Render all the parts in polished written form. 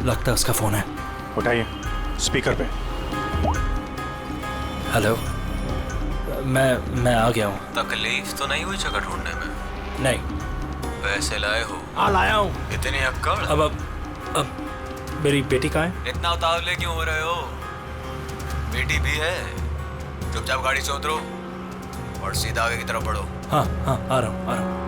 लगता है उसका फोन है। उठाइए, स्पीकर पे। हेलो, मैं आ गया हूँ। तकलीफ तो नहीं हुई जगह ढूंढने में? नहीं। पैसे लाए हो? हाँ लाया हूँ। इतनी अक्कड़? अब मेरी बेटी कहाँ है? इतना उतावले क्यों हो रहे हो? बेटी भी है। चुपचाप गाड़ी से उतरो और सीधा आगे की तरफ बढ़ो। हाँ हाँ, आ रहा हूँ आ रहा हूँ।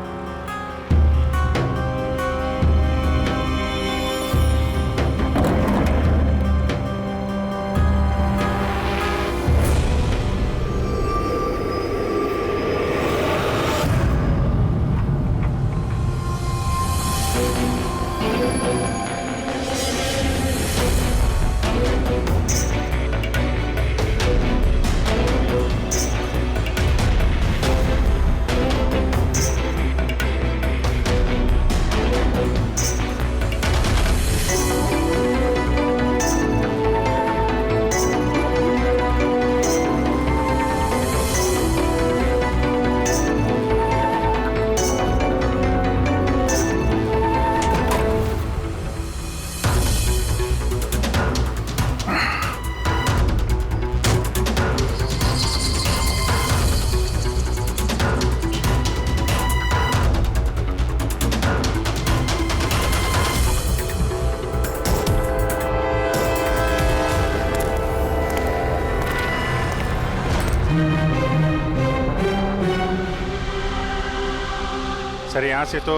सर यहाँ से तो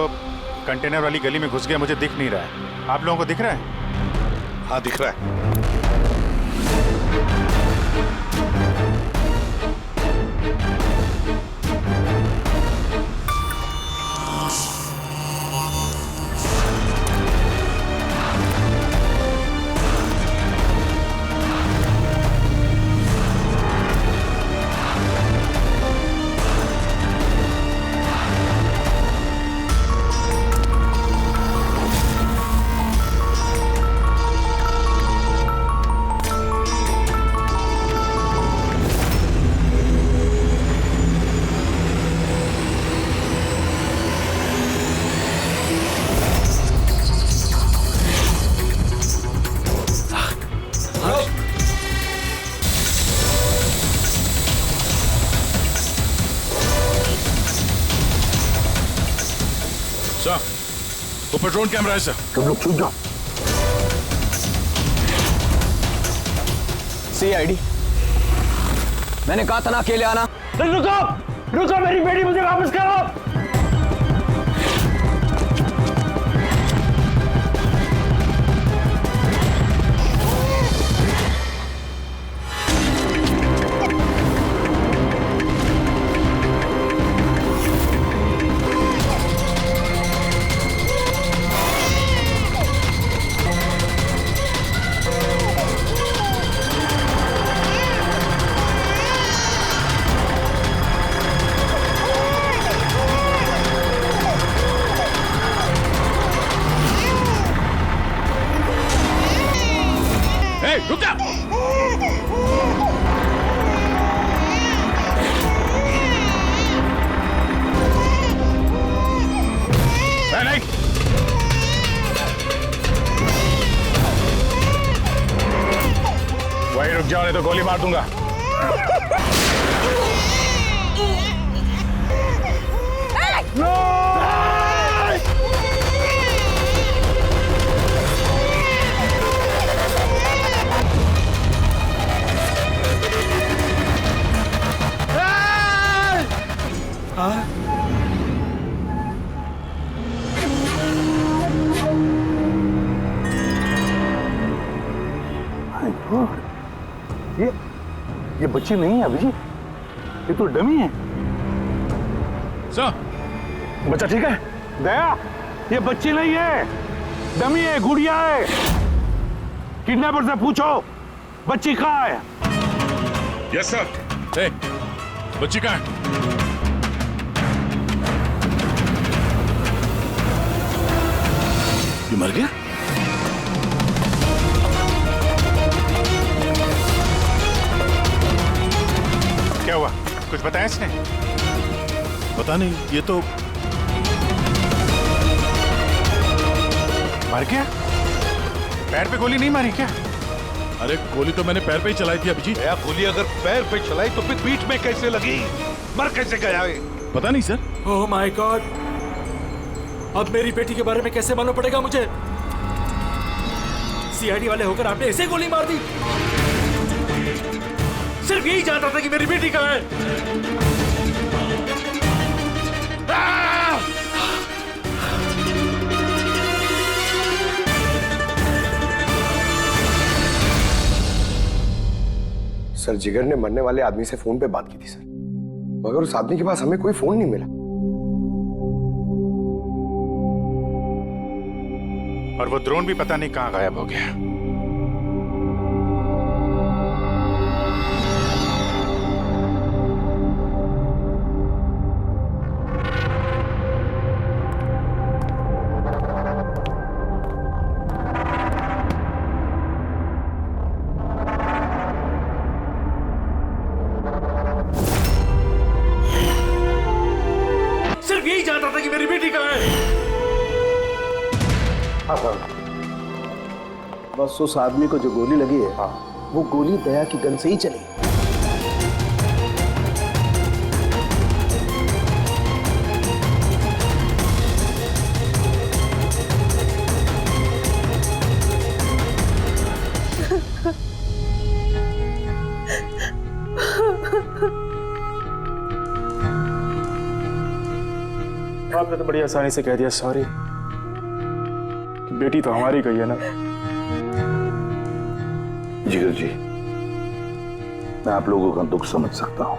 कंटेनर वाली गली में घुस गया, मुझे दिख नहीं रहा है। आप लोगों को दिख रहा है? हाँ दिख रहा है। सर, वो पेट्रोल कैमरा है सर। तुम लोग छूट जाओ। CID, मैंने कहा था ना अकेले आना। रुको रुको, मेरी बेटी मुझे वापस करो। रुक जा। नहीं, वहीं रुक जाओ, नहीं तो गोली मार दूंगा। ये बच्ची नहीं है अभिजीत, ये तो डमी है। सर, बच्चा ठीक है? दया, ये बच्ची नहीं है, डमी है, गुड़िया है। किडनैपर से पूछो बच्ची कहाँ है। Yes sir. बच्ची कहाँ है? ये मर गया? क्या हुआ? कुछ बताया इसने? पता नहीं, ये तो मर गया। पैर पे गोली नहीं मारी क्या? अरे गोली तो मैंने पैर पे ही चलाई थी अभिजीत। भैया गोली अगर पैर पे चलाई तो फिर पीठ में कैसे लगी? मर कैसे गया ये? पता नहीं सर। ओह माय गॉड, अब मेरी बेटी के बारे में कैसे मालूम पड़ेगा मुझे? सीआईडी वाले होकर आपने ऐसे गोली मार दी? सिर्फ यही जानता था कि मेरी बेटी कहाँ है। सर जिगर ने मरने वाले आदमी से फोन पे बात की थी सर, मगर उस आदमी के पास हमें कोई फोन नहीं मिला। और वो ड्रोन भी पता नहीं कहां गायब हो गया। सिर्फ यही जानता था कि मेरी बेटी कहाँ है। हाँ सर, बस उस आदमी को जो गोली लगी है, वो गोली दया की गन से ही चली। आपने तो बड़ी आसानी से कह दिया सॉरी। बेटी तो हमारी गई है ना। जिगर जी, मैं आप लोगों का दुख समझ सकता हूं,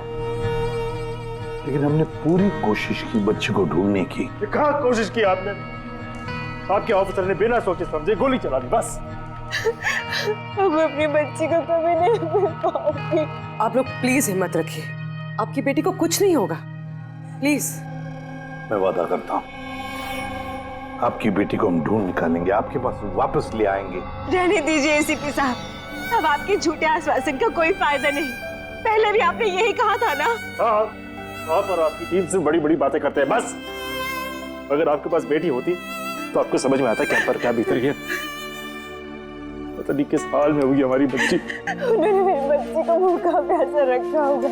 लेकिन हमने पूरी कोशिश की बच्चे को ढूंढने की। कहाँ कोशिश की आपने? आपके ऑफिसर ने बिना सोचे समझे गोली चला दी बस। अब अपनी बच्ची को कभी नहीं मिल पाऊंगी। आप लोग प्लीज हिम्मत रखिए, आपकी बेटी को कुछ नहीं होगा, प्लीज। मैं वादा करता हूं, आपकी बेटी को हम ढूंढ निकालेंगे, आपके पास वापस ले आएंगे। रहने दीजिए एसीपी साहब, अब आपके झूठे आश्वासन का कोई फायदा नहीं। पहले भी आपने यही कहा था ना। हाँ, आप और आपकी टीम से बड़ी बड़ी बातें करते हैं बस। अगर आपके पास बेटी होती तो आपको समझ में आता क्या पर क्या भीतर है। पता नहीं किस हाल में होगी हमारी बच्ची। उन्होंने मेरी बच्ची को भूखा प्यासा रखा होगा,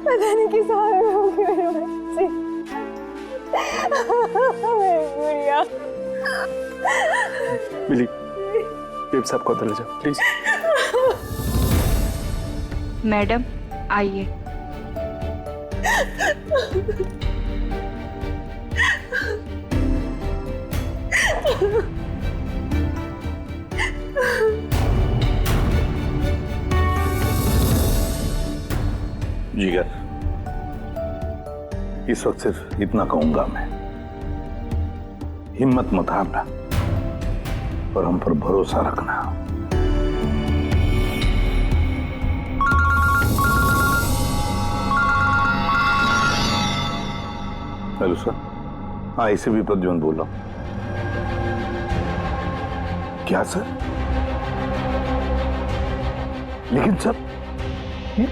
पता नहीं किस हाल में होगी मेरी बच्ची। गुड़िया। मिली, बेब साहब को अंदर ले जाओ प्लीज। मैडम आइए। जिगर, इस वक्त सिर्फ इतना कहूंगा मैं, हिम्मत मत हारना और हम पर भरोसा रखना। Hello sir. हाँ, इसे भी प्रद्युम्न बोल रहा हूं। क्या सर? लेकिन सर ये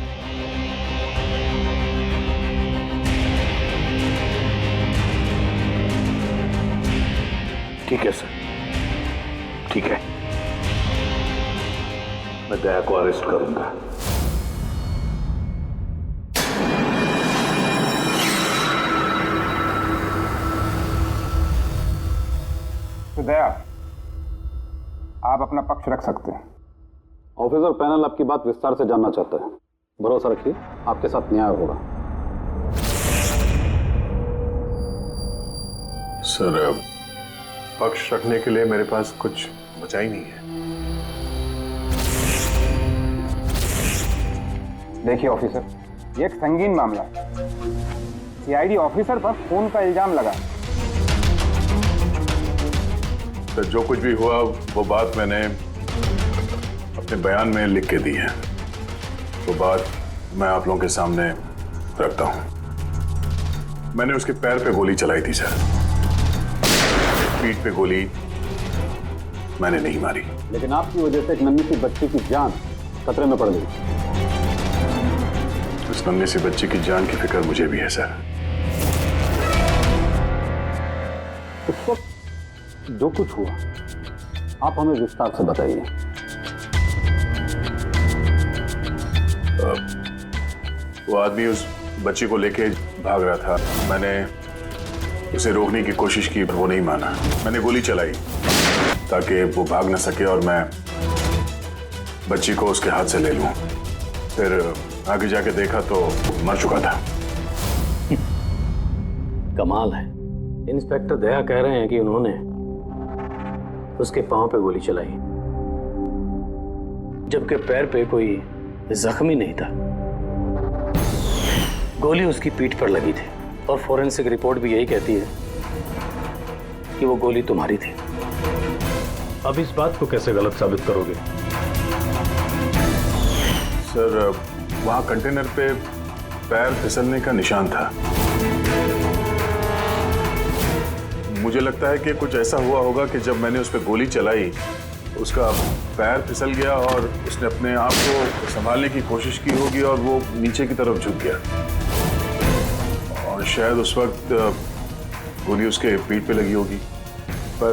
ठीक है सर, ठीक है, मैं दया को अरेस्ट करूंगा। तो दया, आप अपना पक्ष रख सकते हैं। ऑफिसर पैनल आपकी बात विस्तार से जानना चाहता है। भरोसा रखिए, आपके साथ न्याय होगा। सर, पक्ष रखने के लिए मेरे पास कुछ बचा ही नहीं है। देखिए ऑफिसर, ये एक संगीन मामला है। सीआईडी ऑफिसर पर खून का इल्जाम लगा। तो जो कुछ भी हुआ वो बात मैंने अपने बयान में लिख के दी है। वो बात मैं आप लोगों के सामने रखता हूं। मैंने उसके पैर पे गोली चलाई थी सर, पीठ पे गोली मैंने नहीं मारी। लेकिन आपकी वजह से एक नन्ही सी बच्ची की जान खतरे में पड़ गई। उस नन्ही सी बच्ची की जान की फिक्र मुझे भी है सर। उस वक्त जो कुछ हुआ आप हमें विस्तार से बताइए। वो आदमी उस बच्ची को लेके भाग रहा था। मैंने उसे रोकने की कोशिश की पर वो नहीं माना। मैंने गोली चलाई ताकि वो भाग न सके और मैं बच्ची को उसके हाथ से ले लूं। फिर आगे जाके देखा तो मर चुका था। कमाल है, इंस्पेक्टर दया कह रहे हैं कि उन्होंने उसके पांव पे गोली चलाई, जबकि पैर पे कोई जख्मी नहीं था। गोली उसकी पीठ पर लगी थी और फोरेंसिक रिपोर्ट भी यही कहती है कि वो गोली तुम्हारी थी। अब इस बात को कैसे गलत साबित करोगे? सर, वहां कंटेनर पे पैर फिसलने का निशान था। मुझे लगता है कि कुछ ऐसा हुआ होगा कि जब मैंने उस पर गोली चलाई उसका पैर फिसल गया और उसने अपने आप को संभालने की कोशिश की होगी और वो नीचे की तरफ झुक गया और शायद उस वक्त गोली उसके पीठ पे लगी होगी, पर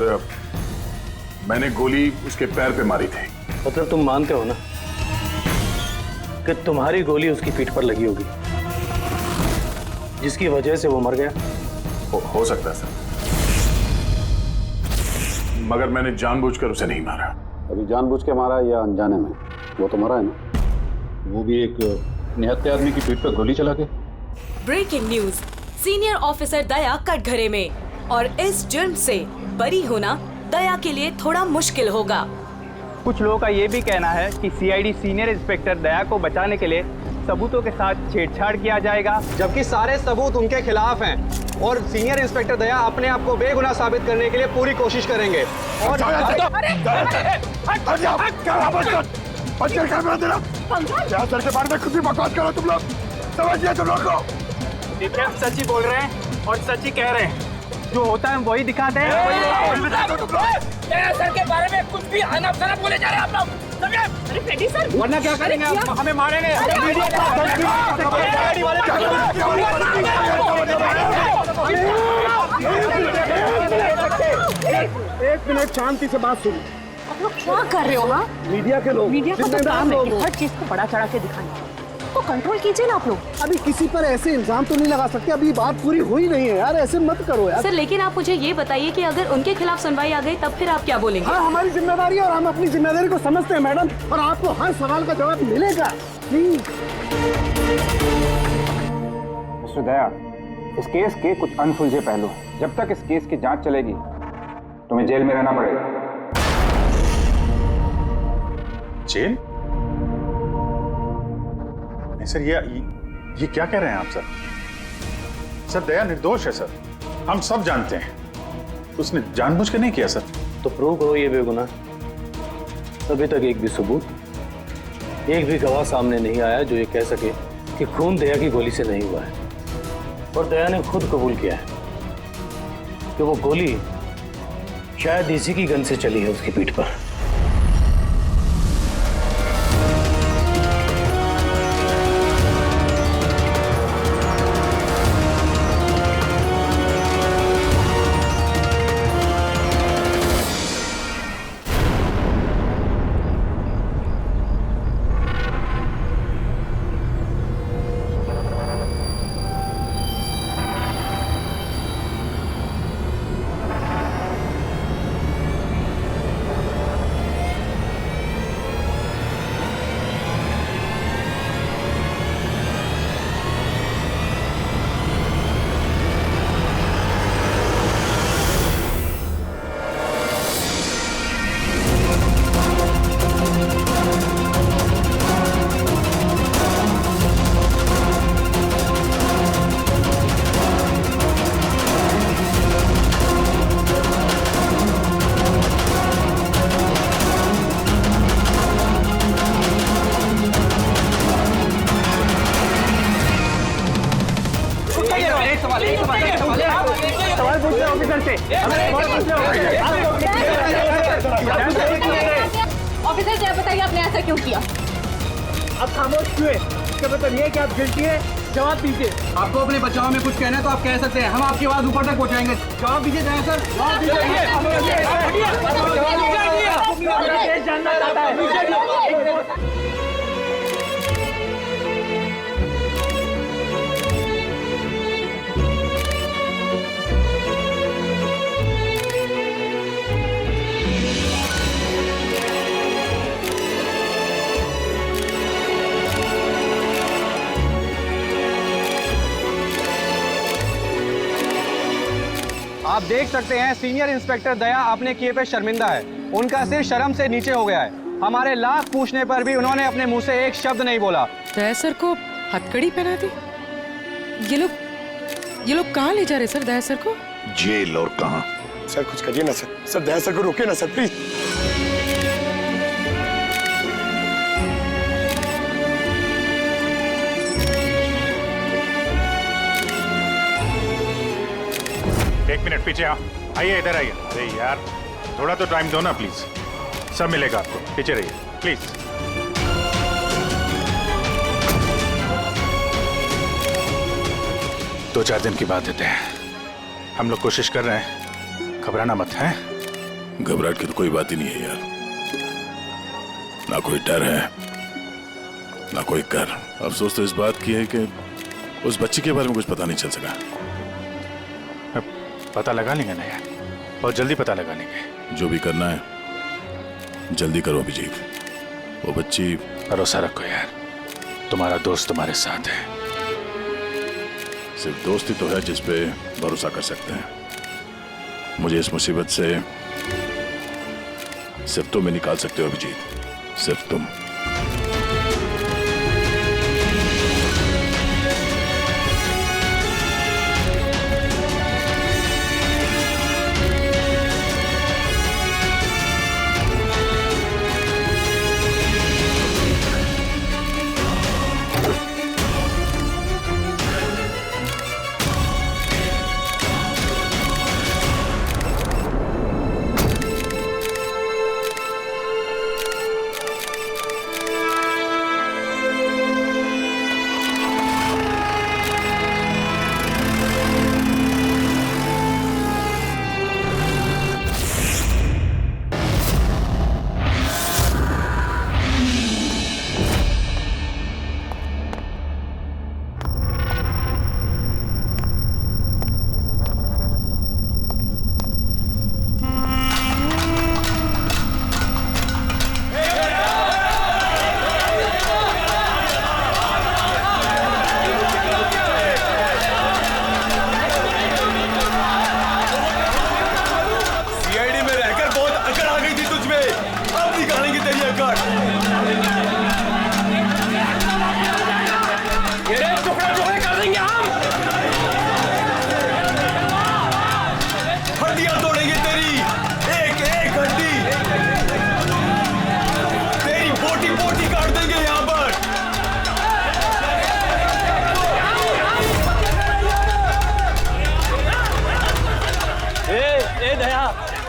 मैंने गोली उसके पैर पे मारी थी। मतलब तुम मानते हो ना कि तुम्हारी गोली उसकी पीठ पर लगी होगी जिसकी वजह से वो मर गया? हो सकता है सर, मगर मैंने जानबूझकर उसे नहीं मारा। अभी जानबूझ के मारा या अनजाने में? वो तो मरा है ना, वो भी एक निहत्थे आदमी की पीठ पर गोली चला के। ब्रेकिंग न्यूज, सीनियर ऑफिसर दया कटघरे में और इस जुर्म से बरी होना दया के लिए थोड़ा मुश्किल होगा। कुछ लोगों का ये भी कहना है कि सीआईडी सीनियर इंस्पेक्टर दया को बचाने के लिए सबूतों के साथ छेड़छाड़ किया जाएगा, जबकि सारे सबूत उनके खिलाफ हैं और सीनियर इंस्पेक्टर दया अपने आप को बेगुनाह साबित करने के लिए पूरी कोशिश करेंगे। और सच ही बोल रहे हैं और सच ही कह रहे हैं, जो होता है वही दिखाते हैं। सर के बारे में कुछ भी अनाप-शनाप बोले जा रहे हैं आप लोग। अरे पेटी सर, वरना क्या करेंगे आप? हमें मारेंगे। एक मिनट शांति से बात सुनो। आप लोग क्या कर रहे हो? हाँ, मीडिया के लोग, मीडिया को तो काम है कि लोग हर चीज को बड़ा चढ़ा के दिखाना, तो कंट्रोल कीजिए ना आप लोग। अभी किसी पर ऐसे इल्जाम तो नहीं लगा सकते, अभी बात पूरी हुई नहीं है यार, ऐसे मत करो यार। सर, लेकिन आप मुझे ये बताइए कि अगर उनके खिलाफ सुनवाई आ गई तब फिर आप क्या बोलेंगे? हाँ, हमारी जिम्मेदारी है और हम अपनी जिम्मेदारी को समझते हैं मैडम, और आपको हर सवाल का जवाब मिलेगा। मिस्टर दया, इस केस के कुछ अनसुलझे पहलू हैं। जब तक इस केस की जांच चलेगी तुम्हें जेल में रहना पड़ेगा। जेल? नहीं सर, ये क्या कह रहे हैं आप सर? सर, दया निर्दोष है सर, हम सब जानते हैं। उसने जानबूझ के नहीं किया सर। तो प्रूव करो ये बेगुनाह। अभी तक एक भी सबूत, एक भी गवाह सामने नहीं आया जो ये कह सके कि खून दया की गोली से नहीं हुआ है। और दया ने खुद कबूल किया है कि वो गोली शायद इसी की गन से चली है उसकी पीठ पर। ऑफिसर, क्या बताइए आपने ऐसा क्यों किया? आप खामोश क्यों है? इसका मतलब ये है कि आप गिल्टी है, जवाब दीजिए। आपको अपने बचाव में कुछ कहना है तो आप कह सकते हैं, हम आपकी आवाज ऊपर तक पहुंचाएंगे। जवाब दीजिए दया सर, जवाब दीजिए। करना चाहता है। आप देख सकते हैं सीनियर इंस्पेक्टर दया अपने किए पे शर्मिंदा है। उनका सिर शर्म से नीचे हो गया है। हमारे लाख पूछने पर भी उन्होंने अपने मुंह से एक शब्द नहीं बोला। दया सर को हथकड़ी पहना दी। ये लोग कहाँ ले जा रहे सर दया सर को? जेल और कहाँ? सर कुछ करिए ना सर। सर दया सर को रोकिए ना सर प्लीज। एक मिनट पीछे आओ। आइए इधर आइए। अरे यार थोड़ा तो टाइम दो ना प्लीज। सब मिलेगा आपको, पीछे रहिए प्लीज। दो चार दिन की बात देते हैं। हम लोग कोशिश कर रहे हैं, घबराना मत है। घबराहट की तो कोई बात ही नहीं है यार। ना कोई डर है ना कोई कर। अफसोस तो इस बात की है कि उस बच्ची के बारे में कुछ पता नहीं चल सका। पता लगा लेंगे ना यार, बहुत जल्दी पता लगा लेंगे। जो भी करना है जल्दी करो अभिजीत। वो बच्ची। भरोसा रखो यार, तुम्हारा दोस्त तुम्हारे साथ है। सिर्फ दोस्त ही तो है जिस पे भरोसा कर सकते हैं। मुझे इस मुसीबत से सिर्फ तुम ही निकाल सकते हो अभिजीत, सिर्फ तुम।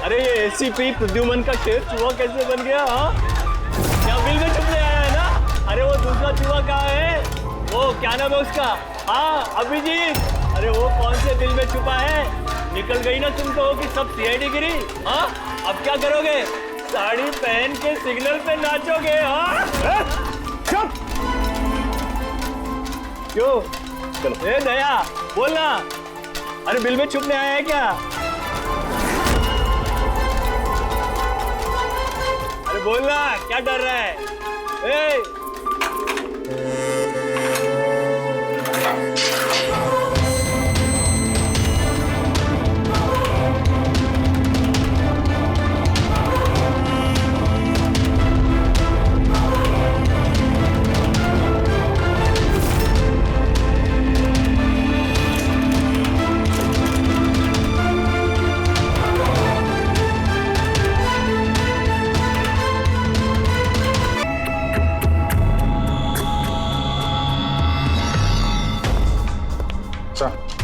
अरे ये एसीपी प्रद्युमन का शेर चूहा कैसे बन गया? हाँ क्या बिल में छुपने आया है ना? अरे वो दूसरा चूहा कहाँ है? वो क्या नाम है उसका? हाँ अभिजीत। अरे वो कौन से बिल में छुपा है? निकल गई ना तुम तो कि सब सीआईडी गिरी। हाँ अब क्या करोगे? साड़ी पहन के सिग्नल पे नाचोगे? हाँ चुप। क्यों? चलो ए दया बोलना। अरे बिल में छुपने आया है क्या? अरे बोलना, क्या डर रहा है?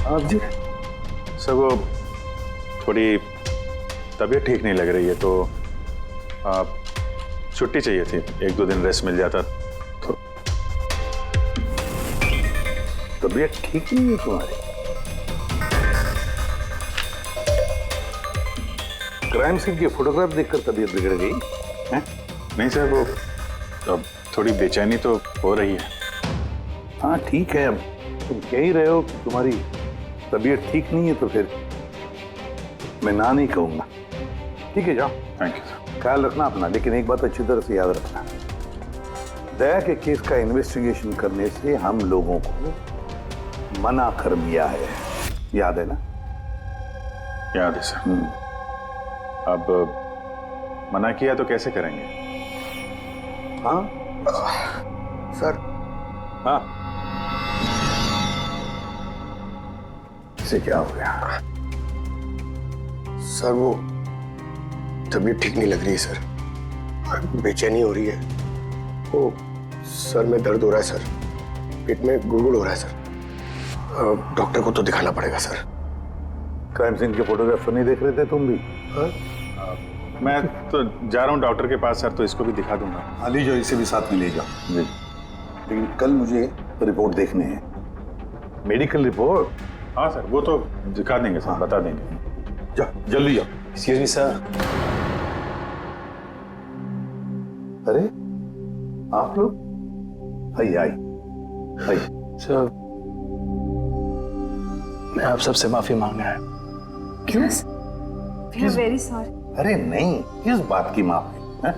आप जी सर वो थोड़ी तबीयत ठीक नहीं लग रही है तो छुट्टी चाहिए थी। 1-2 दिन रेस्ट मिल जाता तो। तबीयत ठीक नहीं है तुम्हारी? क्राइम सीन की फोटोग्राफ देखकर तबीयत बिगड़ गई है? नहीं सर, वो अब थोड़ी बेचैनी तो हो रही है। हाँ ठीक है, अब तुम कह ही रहे हो कि तुम्हारी तबीयत ठीक नहीं है तो फिर मैं ना नहीं कहूंगा। ठीक है जाओ। Thank you sir. ख्याल रखना अपना, लेकिन एक बात अच्छी तरह से याद रखना, दया के केस का इन्वेस्टिगेशन करने से हम लोगों को मना कर दिया है, याद है ना? याद है सर। अब मना किया तो कैसे करेंगे? हाँ सर। हाँ, इसे क्या हो गया? सर वो तबीयत ठीक नहीं लग रही है सर, बेचैनी हो रही है, वो सर में दर्द हो रहा है सर, पेट में गुड़गुड़ हो रहा है सर, डॉक्टर को तो दिखाना पड़ेगा सर। क्राइम सीन के फोटोग्राफर नहीं देख रहे थे तुम भी? हाँ? मैं तो जा रहा हूँ डॉक्टर के पास सर, तो इसको भी दिखा दूंगा। हाँ ले जाओ, इसे भी साथ में ले जाओ जी। लेकिन कल मुझे रिपोर्ट देखने हैं, मेडिकल रिपोर्ट। हाँ सर, वो तो दिखा देंगे सर, बता देंगे। जाओ जल्दी जाओ। Excuse me sir. अरे आप लोग? आइए आइए आइए। सर मैं आप सबसे माफी मांगना है। क्यों? We are very sorry. अरे नहीं, किस बात की माफी है?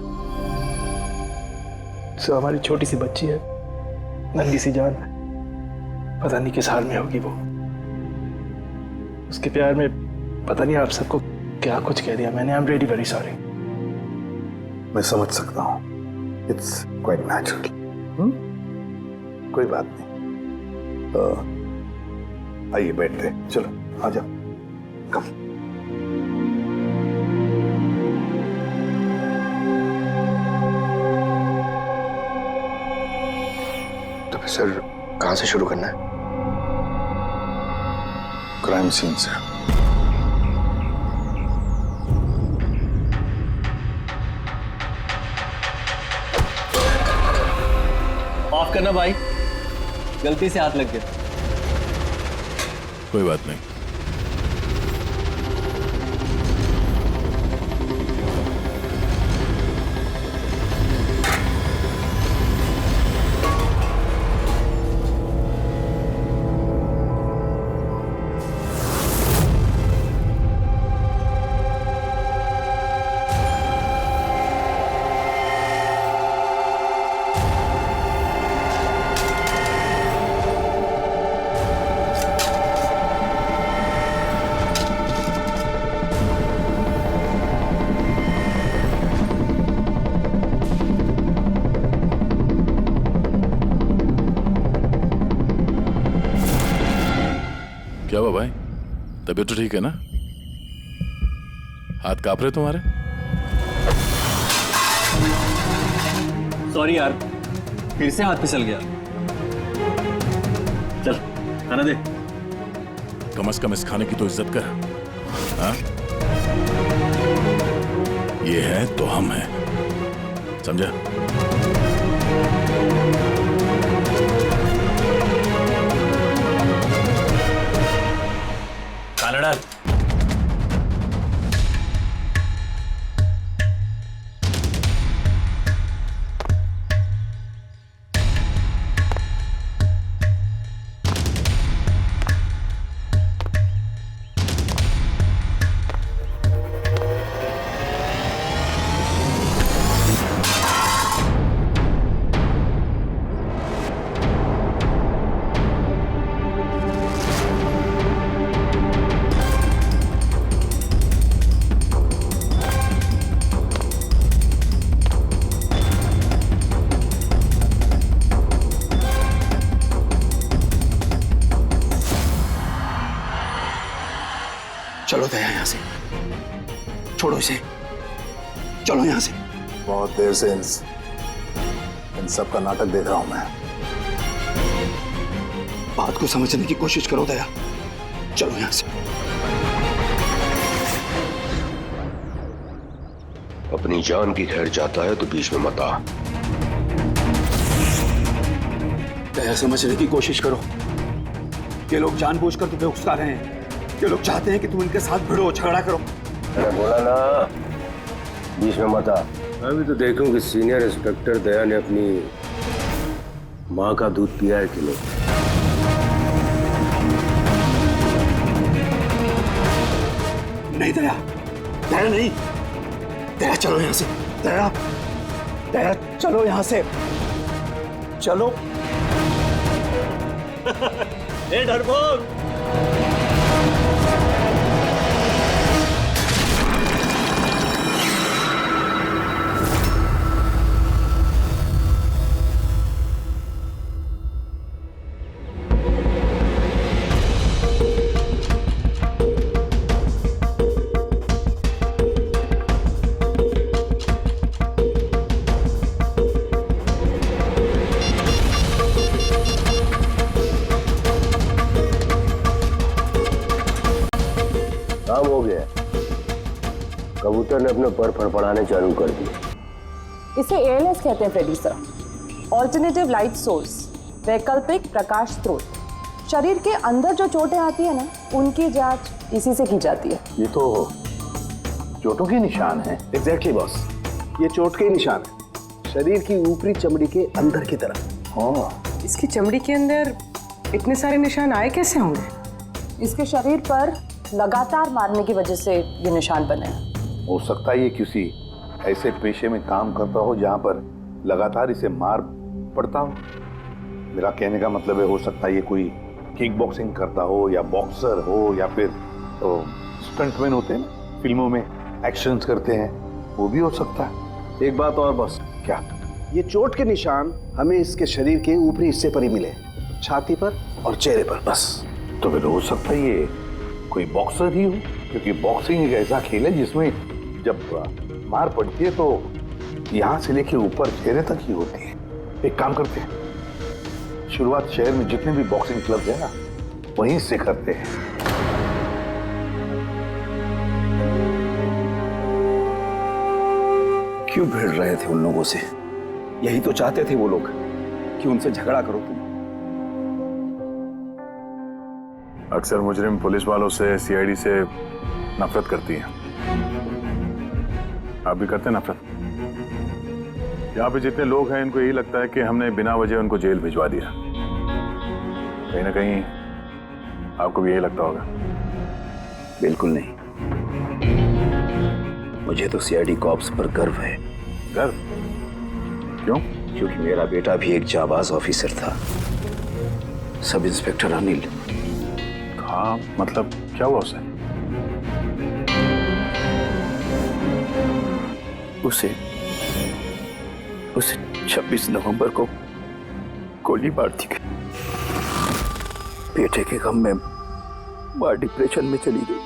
सर हमारी छोटी सी बच्ची है, नन्ही सी जान, पता नहीं किस हाल में होगी वो। उसके प्यार में पता नहीं आप सबको क्या कुछ कह दिया मैंने। I am really very sorry. मैं समझ सकता हूँ, इट्स क्वाइट नेचुरल। कोई बात नहीं। आइए बैठते, चलो आ जाओ। कम। तो फिर सर कहाँ से शुरू करना है? क्राइम सीन से। माफ करना भाई, गलती से हाथ लग गया। कोई बात नहीं। क्या हुआ भाई, तबीयत तो ठीक है ना? हाथ कांप रहे तुम्हारे? सॉरी यार, फिर से हाथ फिसल गया। चल खाना दे। कम से कम इस खाने की तो इज्जत कर। हाँ? ये है तो हम हैं, समझा? खाना डाल। चलो दया यहाँ से, छोड़ो इसे, चलो यहाँ से। बहुत देर से इन सब का नाटक देख रहा हूं मैं। बात को समझने की कोशिश करो दया, चलो यहाँ से। अपनी जान की खैर चाहता है तो बीच में मत आ। दया समझने की कोशिश करो, ये लोग जानबूझकर तुम्हें उकसा रहे हैं, ये लोग चाहते हैं कि तुम इनके साथ भिड़ो, झगड़ा करो। मैंने बोला ना बीच में मत आ। अभी तो देखूं कि सीनियर इंस्पेक्टर दया ने अपनी माँ का दूध पिया है कि नहीं। नहीं दया, दया नहीं, दया चलो यहाँ से, दया, दया चलो यहाँ से, चलो। ए डरपोक, काम हो गया। कबूतर ने अपने पर फड़फड़ाने चालू कर दिए। इसे ALS कहते हैं Freddie sir, alternative light source, वैकल्पिक प्रकाश स्रोत। शरीर के अंदर जो चोटें आती है ना, उनकी जांच इसी से की जाती है। ये तो चोटों के निशान है। एग्जैक्टली बॉस, ये चोट के निशान है, शरीर की ऊपरी चमड़ी के अंदर की तरफ। हाँ, इसकी चमड़ी के अंदर इतने सारे निशान आए कैसे होंगे? इसके शरीर पर लगातार मारने की वजह से ये निशान बने हैं। हो सकता है ये किसी ऐसे पेशे में काम करता हो जहां पर लगातार इसे मार पड़ता हो। मेरा कहने का मतलब है, हो सकता है ये कोई किक बॉक्सिंग करता हो, या बॉक्सर हो, या फिर स्टंटमैन होते हैं ना, फिल्मों में एक्शंस करते हैं, वो भी हो सकता है। एक बात और बॉस, क्या? ये चोट के निशान हमें इसके शरीर के ऊपरी हिस्से पर ही मिले, छाती पर और चेहरे पर बस। तो फिर हो सकता है ये कोई बॉक्सर ही हो, क्योंकि बॉक्सिंग एक ऐसा खेल है जिसमें जब मार पड़ती है तो यहाँ से लेके ऊपर चेहरे तक ही होती है। एक काम करते हैं, शुरुआत शहर में जितने भी बॉक्सिंग क्लब है ना, वहीं से करते हैं। क्यों भिड़ रहे थे उन लोगों से? यही तो चाहते थे वो लोग कि उनसे झगड़ा करो तुम। अक्सर मुजरिम पुलिस वालों से, CID से नफरत करती है। आप भी करते हैं नफरत? यहाँ पे जितने लोग हैं, इनको यही लगता है कि हमने बिना वजह उनको जेल भिजवा दिया। कहीं ना कहीं आपको भी यही लगता होगा। बिल्कुल नहीं, मुझे तो CID कॉप्स पर गर्व है। गर्व? क्यों? क्योंकि मेरा बेटा भी एक जाबाज ऑफिसर था, सब इंस्पेक्टर अनिल। हाँ, मतलब क्या हुआ उसे? उसे 26 नवंबर को गोली मार दी गई। बेटे के गम में मां डिप्रेशन में चली गई।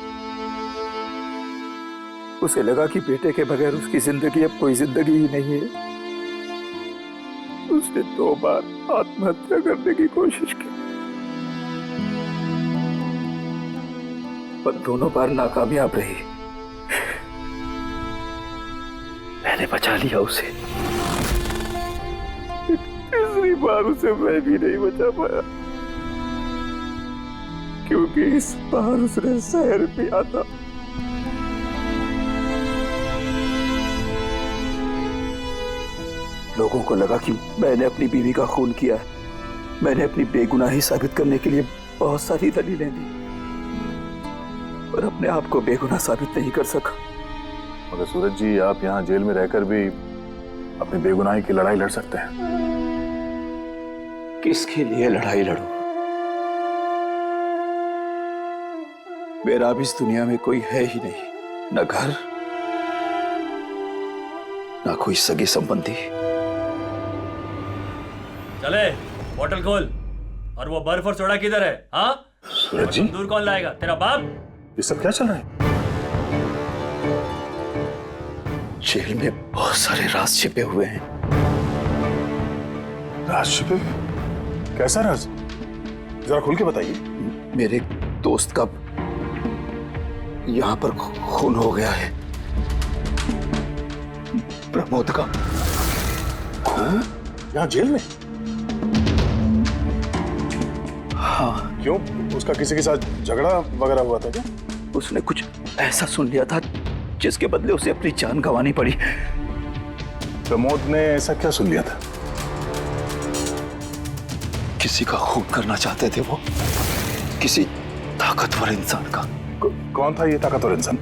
उसे लगा कि बेटे के बगैर उसकी जिंदगी अब कोई जिंदगी ही नहीं है। उसने 2 बार आत्महत्या करने की कोशिश की, पर दोनों बार नाकामयाब रही। मैंने बचा लिया उसे। तीसरी बार उसे मैं भी नहीं बचा पाया, क्योंकि इस बार उसने जहर पिया था। लोगों को लगा कि मैंने अपनी बीवी का खून किया है। मैंने अपनी बेगुनाही साबित करने के लिए बहुत सारी दलीलें दी, पर अपने आप को बेगुनाह साबित नहीं कर सका। मगर सूरज जी, आप यहाँ जेल में रहकर भी अपनी बेगुनाही की लड़ाई लड़ सकते हैं। किसके लिए लड़ाई लड़ूं? मेरा अब इस दुनिया में कोई है ही नहीं, न घर, न कोई सगे संबंधी। चले, बोतल खोल। और वो बर्फ और सोडा किधर है? हाँ सूरज जी, दूर कौन लाएगा? तेरा बाप? ये सब क्या चल रहा है? जेल में बहुत सारे राज छिपे हुए हैं। राज छिपे? कैसा राज? जरा खुल के बताइए। मेरे दोस्त का यहां पर खून हो गया है। प्रमोद का। खून? यहाँ जेल में? हाँ। क्यों? उसका किसी के साथ झगड़ा वगैरह हुआ था क्या? उसने कुछ ऐसा सुन लिया था जिसके बदले उसे अपनी जान गंवानी पड़ी। प्रमोद ने ऐसा क्या सुन लिया था? किसी का खून करना चाहते थे वो, किसी ताकतवर इंसान का। कौन था ये ताकतवर इंसान?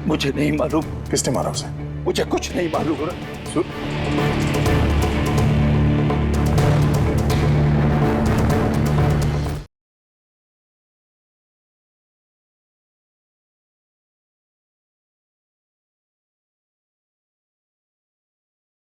मुझे नहीं मालूम। किसने मारा उसे? मुझे कुछ नहीं मालूम।